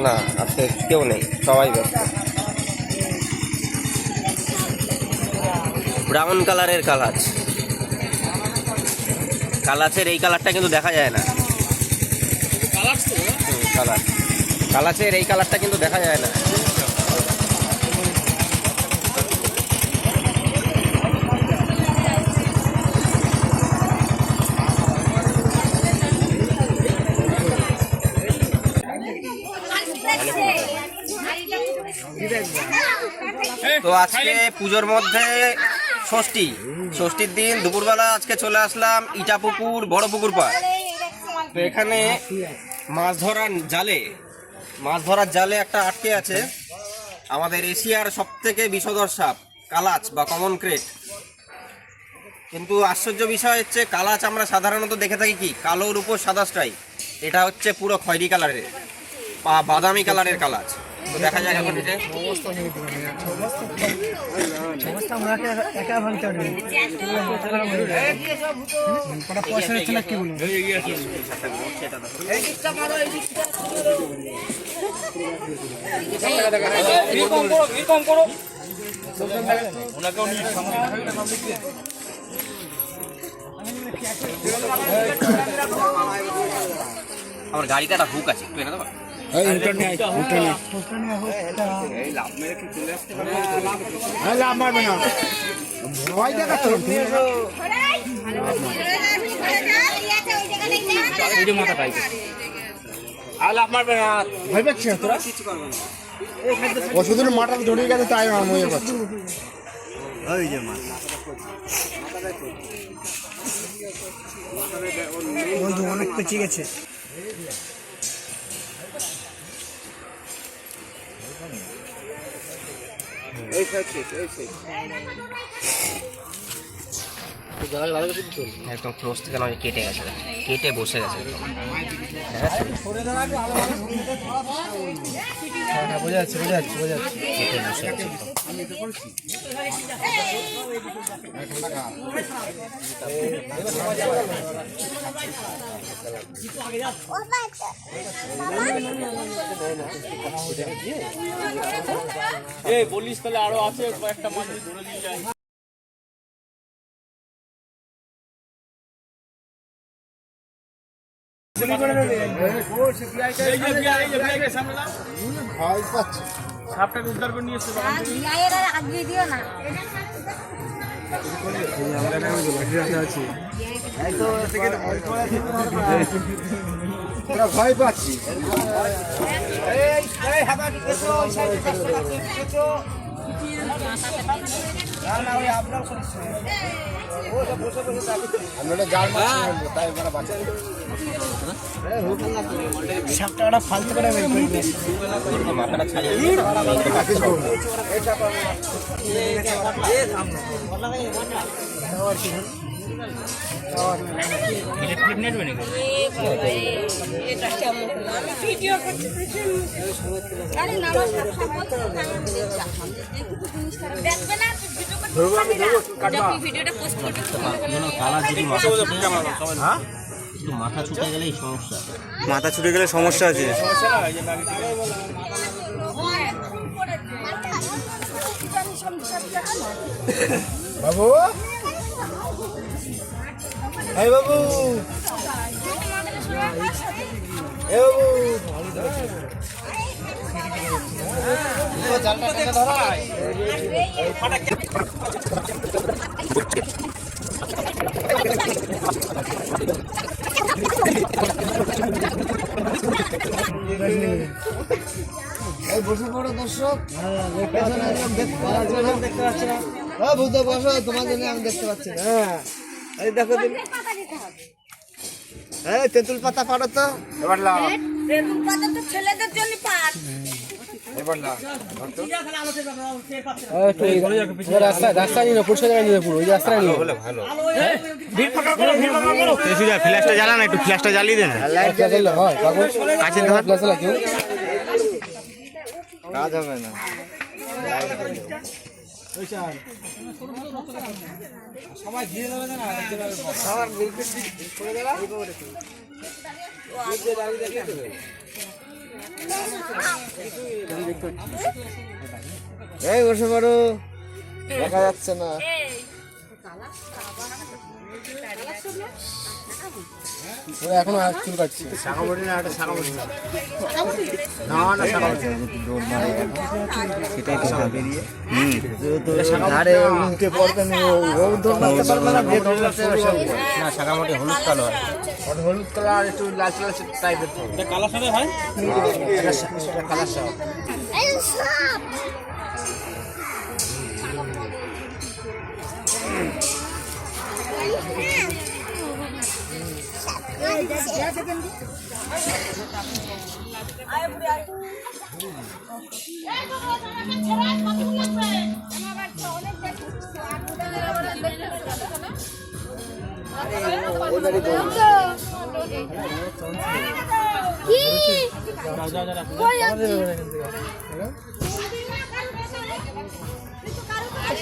না আজকে কেউ নেই, সবাই ব্যস্ত। ব্রাউন কালারের কালাচ, কালাচের এই কালারটা কিন্তু দেখা যায় না। কালার কালাচের এই কালারটা কিন্তু দেখা যায় না। তো আজকে পুজোর মধ্যে ষষ্ঠীর দিন দুপুরবেলা আজকে চলে আসলাম ইটাপুকুর বড় পুকুর পাড়। তো এখানে মাছ ধরার জালে একটা আটকে আছে আমাদের এশিয়ার সবথেকে বিষধর সাপ কালাচ বা কমন ক্রেট। কিন্তু আশ্চর্য বিষয় হচ্ছে কালাচ আমরা সাধারণত দেখে থাকি কি কালোর উপর সাদা স্ট্রাইপ, এটা হচ্ছে পুরো খয়েরি কালারের বাদামি কালারের কালাচ। তো দেখা যায় এখন এটা আমার গাড়িতে একটা হুক আছে, একটু এনে দেবো। ওষুধের মাথা জড়িয়ে গেছে তাই মনে পাচ্ছি। অনেক পেঁচিয়ে গেছে। একদম ক্লোজ থেকে নয়, কেটে গেছে, কেটে বসে গেছে একদম। বোঝা যাচ্ছে কেটে বসে গেছে বলিস তাহলে আরো আছে কয়েকটা মাছ ধরে নিয়ে যায়। সাপটাকে উদ্ধার করে নিয়ে এসছে ভয় পাচ্ছি। সাপটা ফালতু করে মাথাটা ছাড়িয়ে মাথা ছুটে গেলেই সমস্যা, মাথা ছুটে গেলে সমস্যা আছে। বাবু এই বাবু বসে পড়ো দর্শক, দেখতে পাচ্ছি না। বুঝতে বসো, তোমার জন্য আমি দেখতে পাচ্ছি না। হ্যাঁ দেখো তেঁতুল পাতা পাড়ো তো। এবার তেঁতুল পাতা তো ছেলেদের জন্য পাট। রাস্তা নিয়ে পরিষ্কার জায়গা নিয়ে পুরো ওই রাস্তা নিয়ে ভালো। ফ্ল্যাশটা জ্বালা না, একটু ফ্ল্যাশটা জ্বালিয়ে দেন। কাছে কাজ হবে না। সবাই ঘিরে দেবে না সবার লিকুইড করে দেবা এই বসে পড়ো, দেখা যাচ্ছে না। এখনো চুল কাটছে শাখাবটি না একটা শাখাবটি না না শাখাবটি সেটাই তো বেরিয়ে ধারে উঠে পড়বে না ও দৌড় মারতে পারবে না যে দৌড় মারতে না শাখাবটি হলুদ কালো হয় হলুদ কালার আর একটু লাল লাল টাইপের এটা কালার সাথে হয় এটা কালার সাথে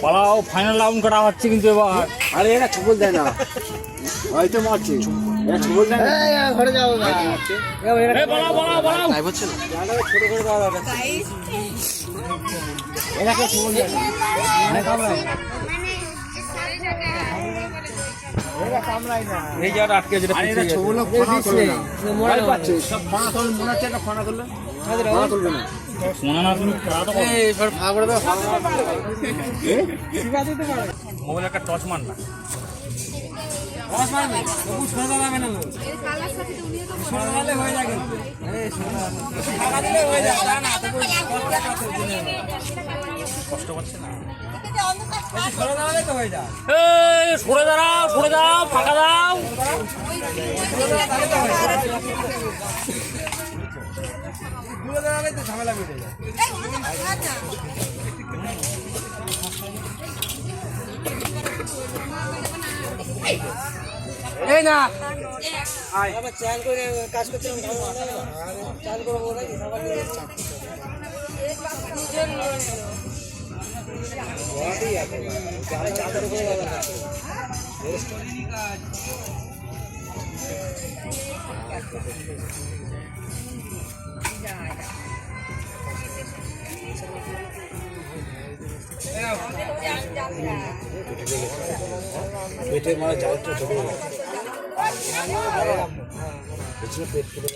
পালাও, ফাইনাল রাউন্ড করা হচ্ছে কিন্তু এবার। আরে এরা ছবল দেয় না হয়তো মারছে এরা ছবল দেয় না ঘরে যাও না পালাও পালাও পালাও। লাইভ হচ্ছে না ছোট করে দেওয়া হবে এরা কে ছবল দেয় না মানে কামড়ায় এরা কামড়ায় না এই জায়গাটা আটকে যেটা আরে এরা ছবল ফোনা করবে না মরে পাচ্ছে সব ফোনা করলে মনে হচ্ছে একটা ফোনা করলে ফোনা করবে না মনে না তুমি খেলাটা করো। এই সব ফোনা করে দাও ঠিক আছে তো পারে মোবাইল একটা টর্চ মার না। বস মারবে তবু ছোড়া যাবে না ছোড়া দিলে হয়ে যাবে এই ছোড়া দিলে হয়ে যাবে না তবু কষ্ট করছে না। ছোড়া দিলে তো হয়ে যায় এই সরে দাঁড়াও, সরে দাও, ফাঁকা দাও। দূরে দাঁড়ালে তো ঝামেলা বেড়ে যায় এই না আবার চাল করে কাজ করছিলাম চাল করবো নাকি সবাই চাদর করে যাবে না পেটের মানে চালটা ঢুকে গেছে পেট ফুলে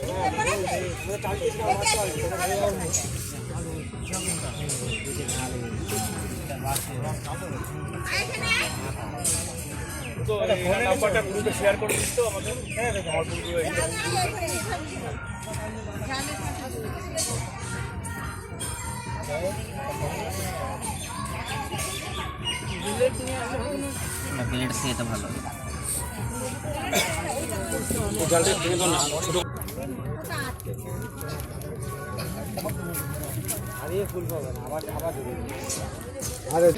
তো এই নাম্বারটা গ্রুপে শেয়ার করে দিস তো আমাদের। হ্যাঁ আমার গ্রুপে প্লেট দিয়ে তো ভালো জালটা থেকে তো না ছোট আরে ফুল পাবে না আবার আবার আরে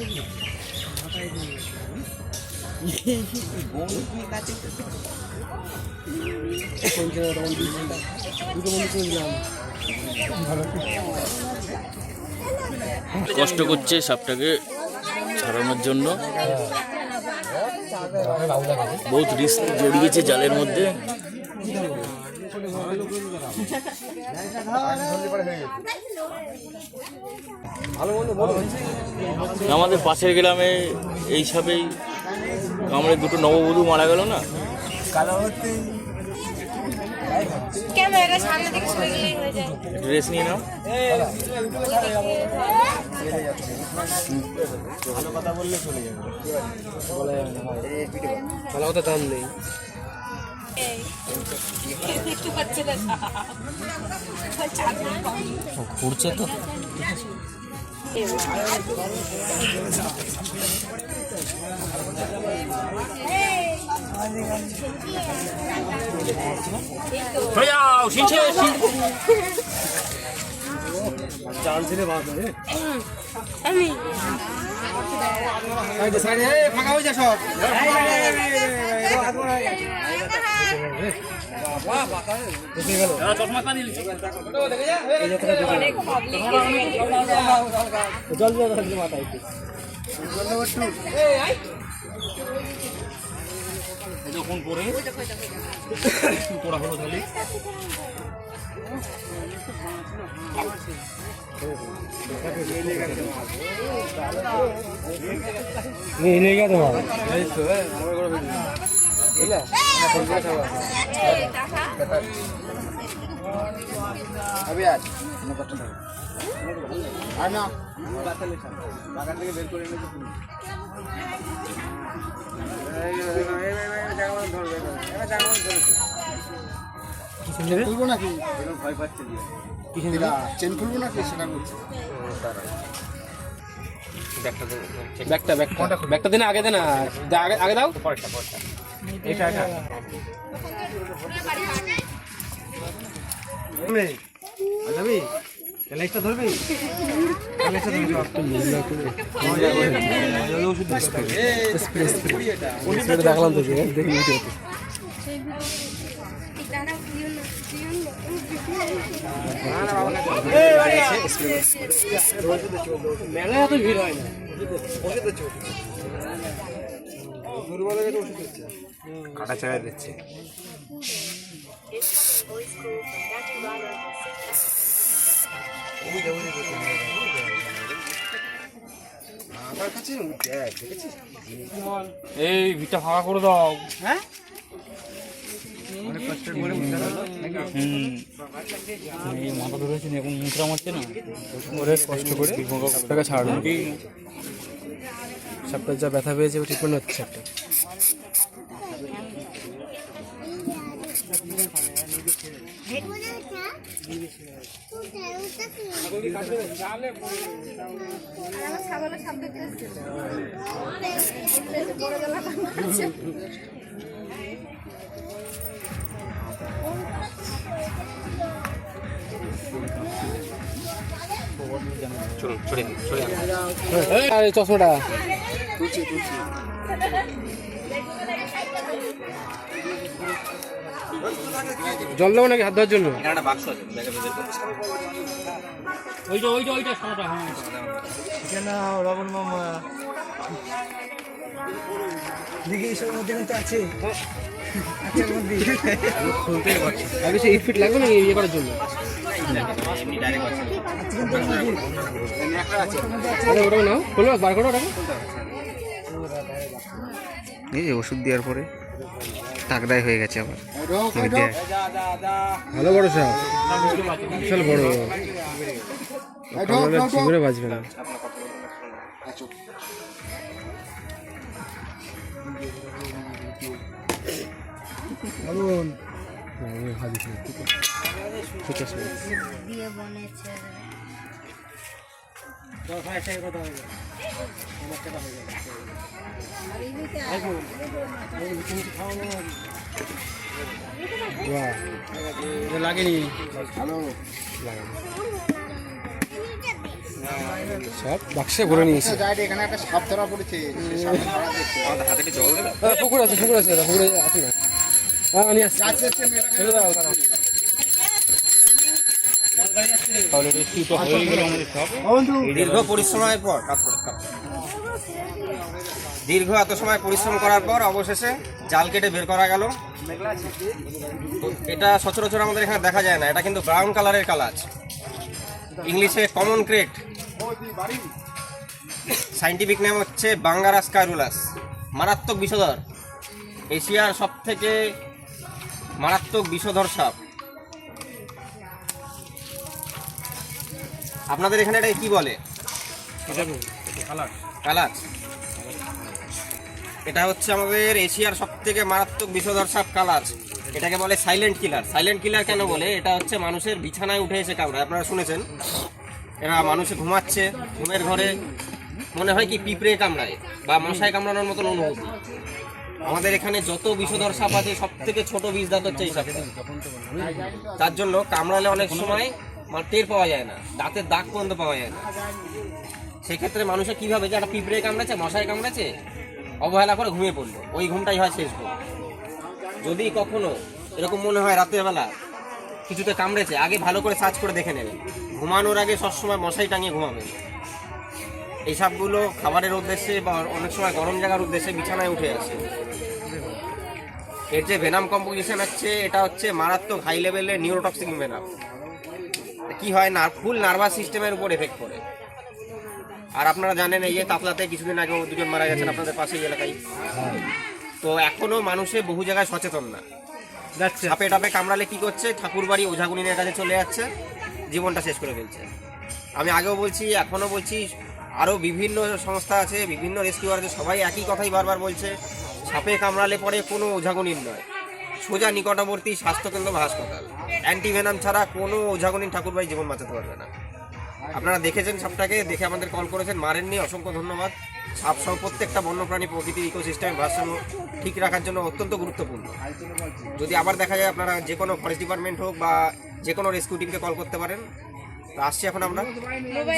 কষ্ট করছে সাপটাকে ছাড়ানোর জন্য, বহুত রিস্ক জড়িয়েছে জালের মধ্যে। আমাদের পাশের গ্রামে এই সাপেই কামড়ে দুটো নববধূ মারা গেল না। ক্যামেরাটা সামনে থেকে সরে গেলেই হয়ে যায়। ড্রেস নিয়ে নাও। ভালো কথা বললে চলে যাবে বলা যাবে না ভালো কথা দাম নেই দেখতে পাচ্ছে না ঘুরছে তো। যাও শিখছে চাল ছেড়ে বাদ রে আমি সাইডে ফাঁকা হয়ে যা সব চশমা কান দিলি অনেক পাবলিক জল জল মাথায় যখন পরে পড়া হলো তাহলে খুলবো নাকি চেন খুলবো নাকি সেটা বলছি। ব্যাগটা দিন আগে দেন আগে দাও দেখলাম তো দেখি মেলায় এত ভিড় হয় না কাটা চাড়া দিচ্ছে এই ভিড়টা ফাঁকা করে দাও এই মাথা ধরেছে না এখন মুখরা মারছে না ওরে কষ্ট করে টাকা ছাড়ানো সাপটা যা ব্যথা পেয়েছে ট্রিটমেন্ট হচ্ছে একটা আর এই চশমাটা জল দেবো নাকি হাত ধোয়ার জন্য এখানে একটা বাক্স আছে ব্যাগে বের করতে। ওইটা সাদাটা হ্যাঁ আগে সে ইট ফিট লাগবে নাকি ইয়ে করার জন্য এমনি ডাইরেক্ট আছে। ওটা নাও খোলো বার করো ওটাকে এই যে ওষুধ দেওয়ার পরে টাকদাই হয়ে গেছে আবার ওই দেখ। ভালো বড় সাপ বিশাল বড় ঠিক করে বাঁচবে না ঠিক আছে লাগেনি সব বাক্সে ভরে নিয়েছে এখানে একটা সাপ ধরা পড়েছে আমাদের হাতে কি জল দেবে? পুকুর আছে পুকুরে আসি না নিয়ে আসছি ফেলে দাও দাঁড়াও দীর্ঘ পরিশ্রমের পর দীর্ঘ এত সময় পরিশ্রম করার পর অবশেষে জাল কেটে বের করা গেল। এটা সচরাচর আমাদের এখানে দেখা যায় না, এটা কিন্তু ব্রাউন কালারের কালাচ, ইংলিশে কমন ক্রেট, সাইন্টিফিক নেম হচ্ছে বাঙ্গারাস কাইরুলাস। মারাত্মক বিষধর, এশিয়ার সব থেকে মারাত্মক বিষধর সাপ। আপনাদের এখানে এটা কি বলে? কালাচ। এটা হচ্ছে আমাদের এশিয়ার সব থেকে মারাত্মক বিষধর সাপ কালাচ। এটাকে বলে সাইলেন্ট কিলার। সাইলেন্ট কিলার কেন বলে? এটা হচ্ছে মানুষের বিছানায় উঠে এসে কামড়ায়। আপনারা শুনেছেন, এরা মানুষে ঘুমাচ্ছে, ঘুমের ঘরে মনে হয় কি পিঁপড়ে কামড়ায় বা মশায় কামড়ানোর মতন অনুভূতি। আমাদের এখানে যত বিষধর সাপ আছে সব থেকে ছোট বিষ দাঁত হচ্ছে এই সাপটা। তার জন্য কামড়ালে অনেক সময় টের পাওয়া যায় না, দাঁতের দাগ পর্যন্ত পাওয়া যায় না। সেক্ষেত্রে মানুষের কীভাবে যে একটা পিঁপড়ে কামড়াচ্ছে, মশায় কামড়াচ্ছে, অবহেলা করে ঘুমিয়ে পড়লো, ওই ঘুমটাই হয় শেষ ঘুম। যদি কখনো এরকম মনে হয় রাতের বেলা কিছুতে কামড়েছে, আগে ভালো করে সার্চ করে দেখে নেবেন। ঘুমানোর আগে সবসময় মশাই টাঙিয়ে ঘুমাবেন। এই সাপগুলো খাবারের উদ্দেশ্যে বা অনেক সময় গরম জায়গার উদ্দেশ্যে বিছানায় উঠে আসে। এর যে ভেনাম কম্পোজিশন হচ্ছে, এটা হচ্ছে মারাত্মক হাই লেভেলের নিউরোটক্সিক ভেনাম। কি হয় না, ফুল নার্ভাস সিস্টেমের উপর এফেক্ট করে। আর আপনারা জানেন এই যে তাতলাতে কিছুদিন আগে 2 জন মারা গেছেন আপনাদের পাশেই এলাকায়। তো এখনো মানুষে বহু জায়গায় সচেতন না। সাপে টাপে কামড়ালে কি করছে, ঠাকুর বাড়ি ওঝাগুনিনের কাছে চলে যাচ্ছে, জীবনটা শেষ করে ফেলছে। আমি আগেও বলছি, এখনও বলছি, আরও বিভিন্ন সংস্থা আছে, বিভিন্ন রেস্কিউয়ার আছে, সবাই একই কথাই বারবার বলছে, সাপে কামড়ালে পরে কোনো ওঝাগুনিন নয়, সোজা নিকটবর্তী স্বাস্থ্যকেন্দ্র বা হাসপাতাল। অ্যান্টিভেনাম ছাড়া কোনো ওঝাগুনিন ঠাকুর বাড়ি জীবন বাঁচাতে পারবে না। আপনারা দেখেছেন সাপটাকে, দেখে আমাদের কল করেছেন, মারেননি, অসংখ্য ধন্যবাদ। সাপ সহ প্রত্যেকটা বন্যপ্রাণী প্রকৃতির ইকোসিস্টেমের ভারসাম্য ঠিক রাখার জন্য অত্যন্ত গুরুত্বপূর্ণ। যদি আবার দেখা যায়, আপনারা যে কোনো ফরেস্ট ডিপার্টমেন্ট হোক বা যে কোনো রেস্কিউ টিমকে কল করতে পারেন। তো আসছি এখন আমরা,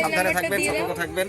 সাবধানে থাকবেন, সতর্ক থাকবেন।